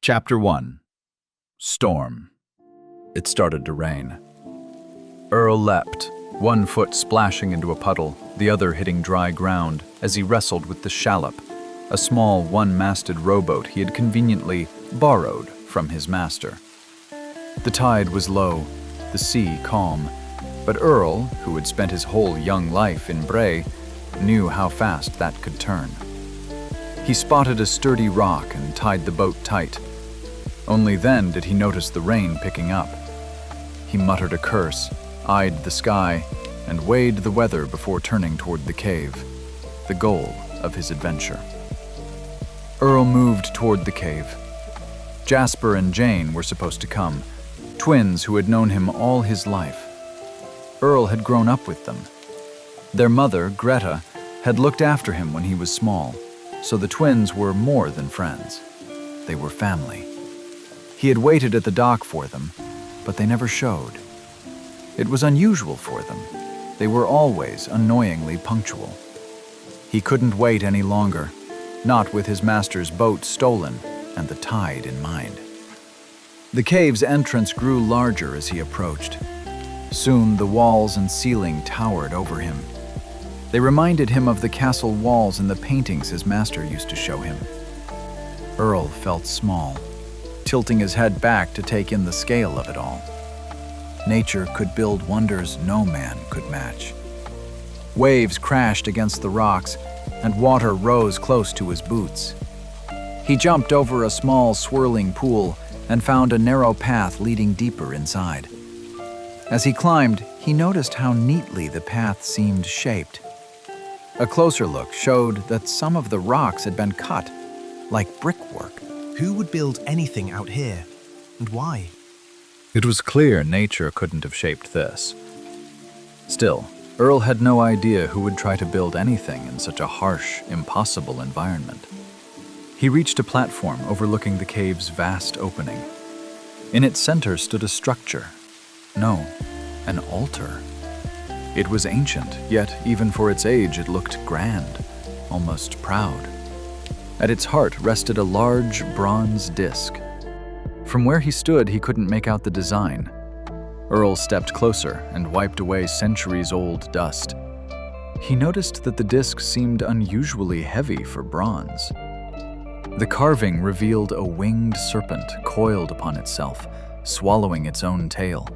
Chapter 1. Storm. It started to rain. Earl leapt, one foot splashing into a puddle, the other hitting dry ground as he wrestled with the shallop, a small one-masted rowboat he had conveniently borrowed from his master. The tide was low, the sea calm, but Earl, who had spent his whole young life in Bray, knew how fast that could turn. He spotted a sturdy rock and tied the boat tight. Only then did he notice the rain picking up. He muttered a curse, eyed the sky, and weighed the weather before turning toward the cave, the goal of his adventure. Earl moved toward the cave. Jasper and Jane were supposed to come, twins who had known him all his life. Earl had grown up with them. Their mother, Greta, had looked after him when he was small, so the twins were more than friends. They were family. He had waited at the dock for them, but they never showed. It was unusual for them. They were always annoyingly punctual. He couldn't wait any longer, not with his master's boat stolen and the tide in mind. The cave's entrance grew larger as he approached. Soon the walls and ceiling towered over him. They reminded him of the castle walls in the paintings his master used to show him. Earl felt small, tilting his head back to take in the scale of it all. Nature could build wonders no man could match. Waves crashed against the rocks, and water rose close to his boots. He jumped over a small swirling pool and found a narrow path leading deeper inside. As he climbed, he noticed how neatly the path seemed shaped. A closer look showed that some of the rocks had been cut, like brickwork. Who would build anything out here, and why? It was clear nature couldn't have shaped this. Still, Earl had no idea who would try to build anything in such a harsh, impossible environment. He reached a platform overlooking the cave's vast opening. In its center stood a structure. No, an altar. It was ancient, yet even for its age it looked grand, almost proud. At its heart rested a large bronze disc. From where he stood, he couldn't make out the design. Earl stepped closer and wiped away centuries-old dust. He noticed that the disc seemed unusually heavy for bronze. The carving revealed a winged serpent coiled upon itself, swallowing its own tail.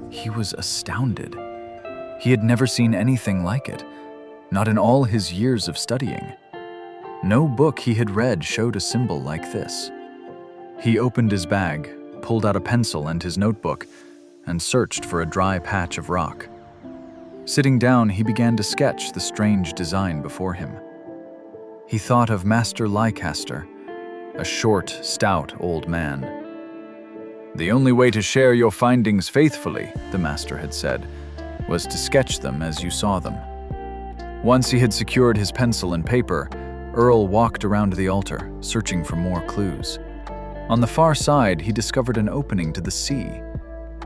He was astounded. He had never seen anything like it, not in all his years of studying. No book he had read showed a symbol like this. He opened his bag, pulled out a pencil and his notebook, and searched for a dry patch of rock. Sitting down, he began to sketch the strange design before him. He thought of Master Leicester, a short, stout old man. "The only way to share your findings faithfully," the master had said, "was to sketch them as you saw them." Once he had secured his pencil and paper, Earl walked around the altar, searching for more clues. On the far side, he discovered an opening to the sea,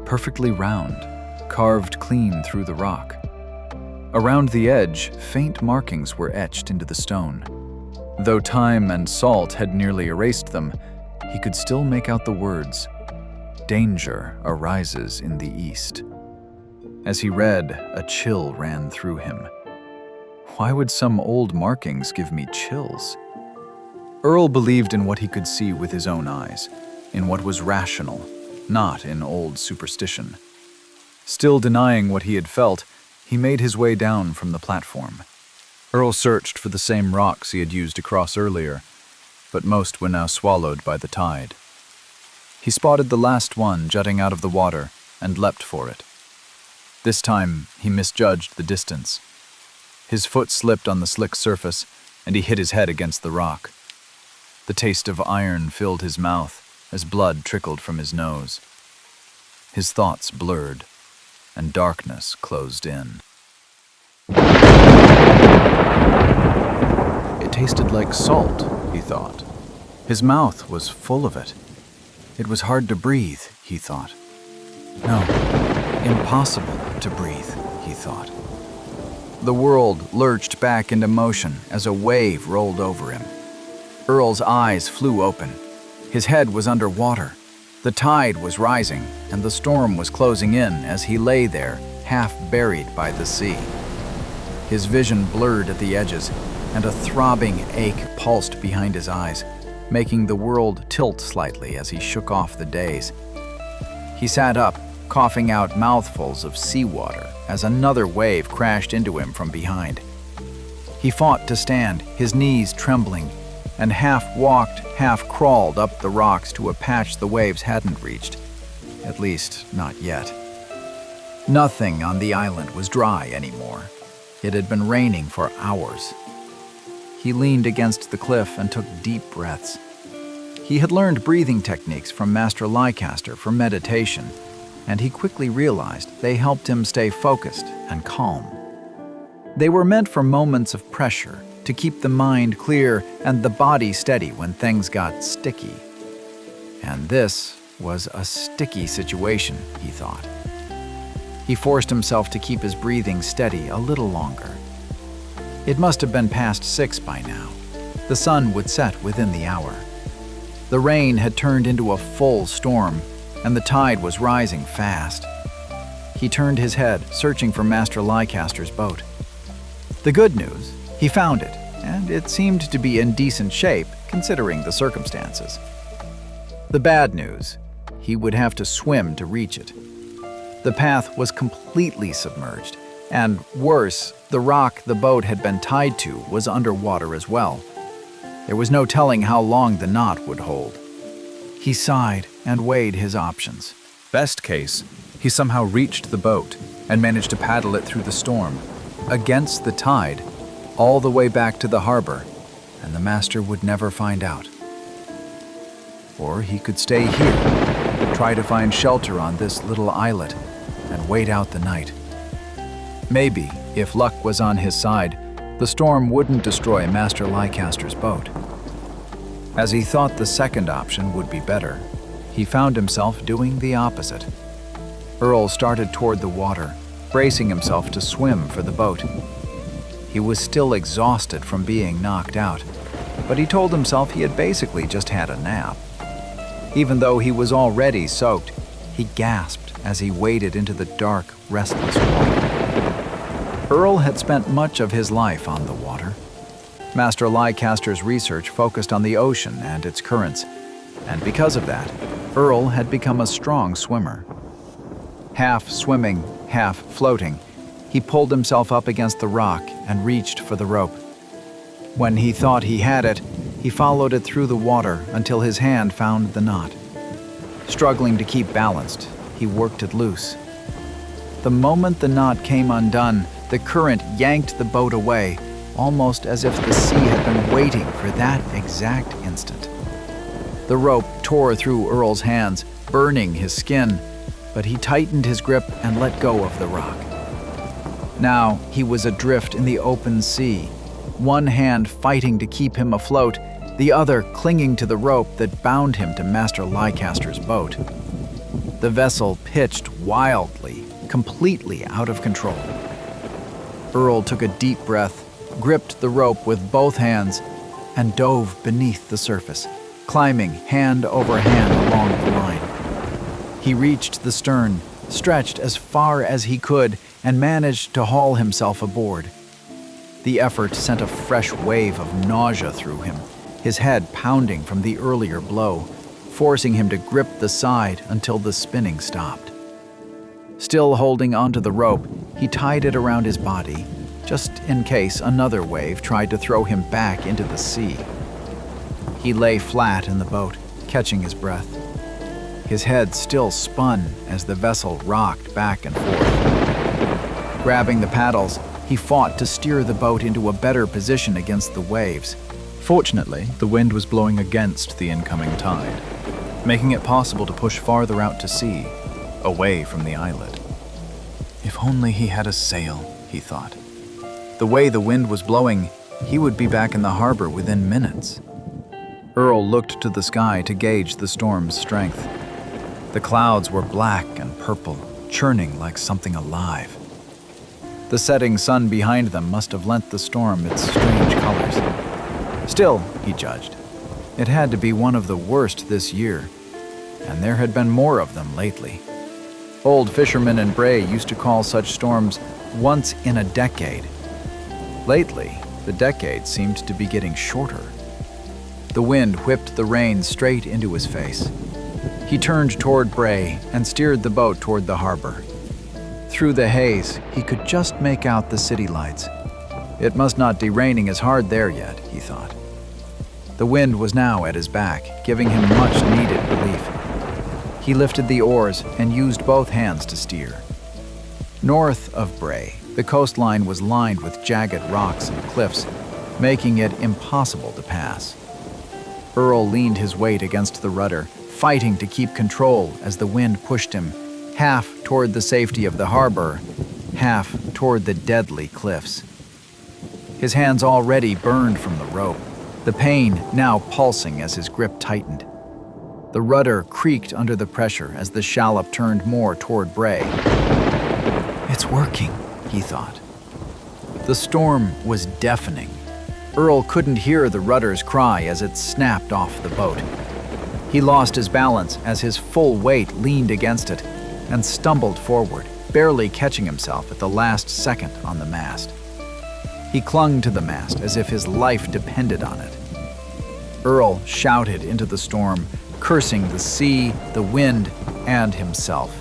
perfectly round, carved clean through the rock. Around the edge, faint markings were etched into the stone. Though time and salt had nearly erased them, he could still make out the words, "Danger arises in the east." As he read, a chill ran through him. Why would some old markings give me chills? Earl believed in what he could see with his own eyes, in what was rational, not in old superstition. Still denying what he had felt, he made his way down from the platform. Earl searched for the same rocks he had used to cross earlier, but most were now swallowed by the tide. He spotted the last one jutting out of the water and leapt for it. This time, he misjudged the distance. His foot slipped on the slick surface, and he hit his head against the rock. The taste of iron filled his mouth as blood trickled from his nose. His thoughts blurred, and darkness closed in. It tasted like salt, he thought. His mouth was full of it. It was hard to breathe, he thought. No, impossible to breathe, he thought. The world lurched back into motion as a wave rolled over him. Earl's eyes flew open. His head was under water. The tide was rising, and the storm was closing in as he lay there, half buried by the sea. His vision blurred at the edges, and a throbbing ache pulsed behind his eyes, making the world tilt slightly as he shook off the daze. He sat up, coughing out mouthfuls of seawater as another wave crashed into him from behind. He fought to stand, his knees trembling, and half walked, half crawled up the rocks to a patch the waves hadn't reached. At least, not yet. Nothing on the island was dry anymore. It had been raining for hours. He leaned against the cliff and took deep breaths. He had learned breathing techniques from Master Leicester for meditation, and he quickly realized they helped him stay focused and calm. They were meant for moments of pressure, to keep the mind clear and the body steady when things got sticky. And this was a sticky situation, he thought. He forced himself to keep his breathing steady a little longer. It must have been past 6 by now. The sun would set within the hour. The rain had turned into a full storm, and the tide was rising fast. He turned his head, searching for Master Leicester's boat. The good news, he found it, and it seemed to be in decent shape, considering the circumstances. The bad news, he would have to swim to reach it. The path was completely submerged, and worse, the rock the boat had been tied to was underwater as well. There was no telling how long the knot would hold. He sighed and weighed his options. Best case, he somehow reached the boat and managed to paddle it through the storm, against the tide, all the way back to the harbor, and the master would never find out. Or he could stay here, try to find shelter on this little islet, and wait out the night. Maybe, if luck was on his side, the storm wouldn't destroy Master Leicester's boat. As he thought the second option would be better, he found himself doing the opposite. Earl started toward the water, bracing himself to swim for the boat. He was still exhausted from being knocked out, but he told himself he had basically just had a nap. Even though he was already soaked, he gasped as he waded into the dark, restless water. Earl had spent much of his life on the water. Master Leicester's research focused on the ocean and its currents, and because of that, Earl had become a strong swimmer. Half swimming, half floating, he pulled himself up against the rock and reached for the rope. When he thought he had it, he followed it through the water until his hand found the knot. Struggling to keep balanced, he worked it loose. The moment the knot came undone, the current yanked the boat away, almost as if the sea had been waiting for that exact instant. The rope tore through Earl's hands, burning his skin, but he tightened his grip and let go of the rock. Now he was adrift in the open sea, one hand fighting to keep him afloat, the other clinging to the rope that bound him to Master Leicester's boat. The vessel pitched wildly, completely out of control. Earl took a deep breath, gripped the rope with both hands, and dove beneath the surface, climbing hand over hand along the line. He reached the stern, stretched as far as he could, and managed to haul himself aboard. The effort sent a fresh wave of nausea through him, his head pounding from the earlier blow, forcing him to grip the side until the spinning stopped. Still holding onto the rope, he tied it around his body, just in case another wave tried to throw him back into the sea. He lay flat in the boat, catching his breath. His head still spun as the vessel rocked back and forth. Grabbing the paddles, he fought to steer the boat into a better position against the waves. Fortunately, the wind was blowing against the incoming tide, making it possible to push farther out to sea, away from the islet. If only he had a sail, he thought. The way the wind was blowing, he would be back in the harbor within minutes. Earl looked to the sky to gauge the storm's strength. The clouds were black and purple, churning like something alive. The setting sun behind them must have lent the storm its strange colors. Still, he judged, It had to be one of the worst this year, and there had been more of them lately. Old fishermen in Bray used to call such storms once in a decade. Lately, the decade seemed to be getting shorter. The wind whipped the rain straight into his face. He turned toward Bray and steered the boat toward the harbor. Through the haze, he could just make out the city lights. It must not be raining as hard there yet, he thought. The wind was now at his back, giving him much-needed relief. He lifted the oars and used both hands to steer. North of Bray, the coastline was lined with jagged rocks and cliffs, making it impossible to pass. Earl leaned his weight against the rudder, fighting to keep control as the wind pushed him, half toward the safety of the harbor, half toward the deadly cliffs. His hands already burned from the rope, the pain now pulsing as his grip tightened. The rudder creaked under the pressure as the shallop turned more toward Bray. It's working, he thought. The storm was deafening. Earl couldn't hear the rudder's cry as it snapped off the boat. He lost his balance as his full weight leaned against it and stumbled forward, barely catching himself at the last second on the mast. He clung to the mast as if his life depended on it. Earl shouted into the storm, cursing the sea, the wind, and himself.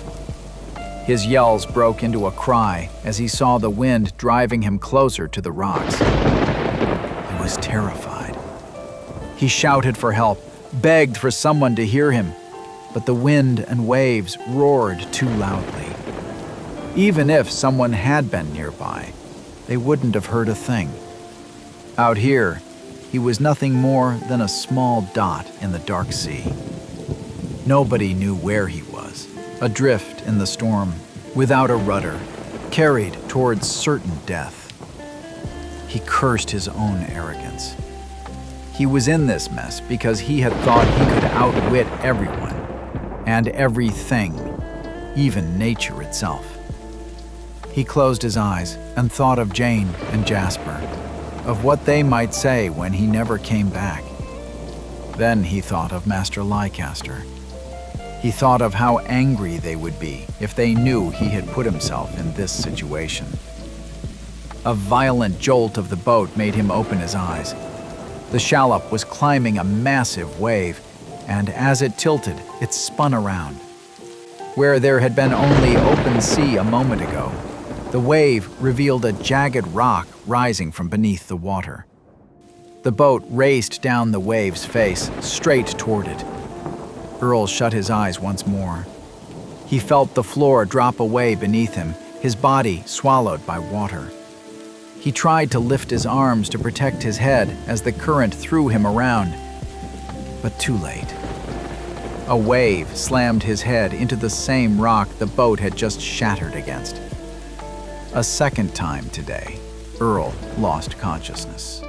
His yells broke into a cry as he saw the wind driving him closer to the rocks. He was terrified. He shouted for help, begged for someone to hear him, but the wind and waves roared too loudly. Even if someone had been nearby, they wouldn't have heard a thing. Out here, he was nothing more than a small dot in the dark sea. Nobody knew where he was, adrift in the storm, without a rudder, carried towards certain death. He cursed his own arrogance. He was in this mess because he had thought he could outwit everyone and everything, even nature itself. He closed his eyes and thought of Jane and Jasper, of what they might say when he never came back. Then he thought of Master Leicester. He thought of how angry they would be if they knew he had put himself in this situation. A violent jolt of the boat made him open his eyes. The shallop was climbing a massive wave, and as it tilted, it spun around. Where there had been only open sea a moment ago, the wave revealed a jagged rock rising from beneath the water. The boat raced down the wave's face, straight toward it. Earl shut his eyes once more. He felt the floor drop away beneath him, his body swallowed by water. He tried to lift his arms to protect his head as the current threw him around, but too late. A wave slammed his head into the same rock the boat had just shattered against. A second time today, Earl lost consciousness.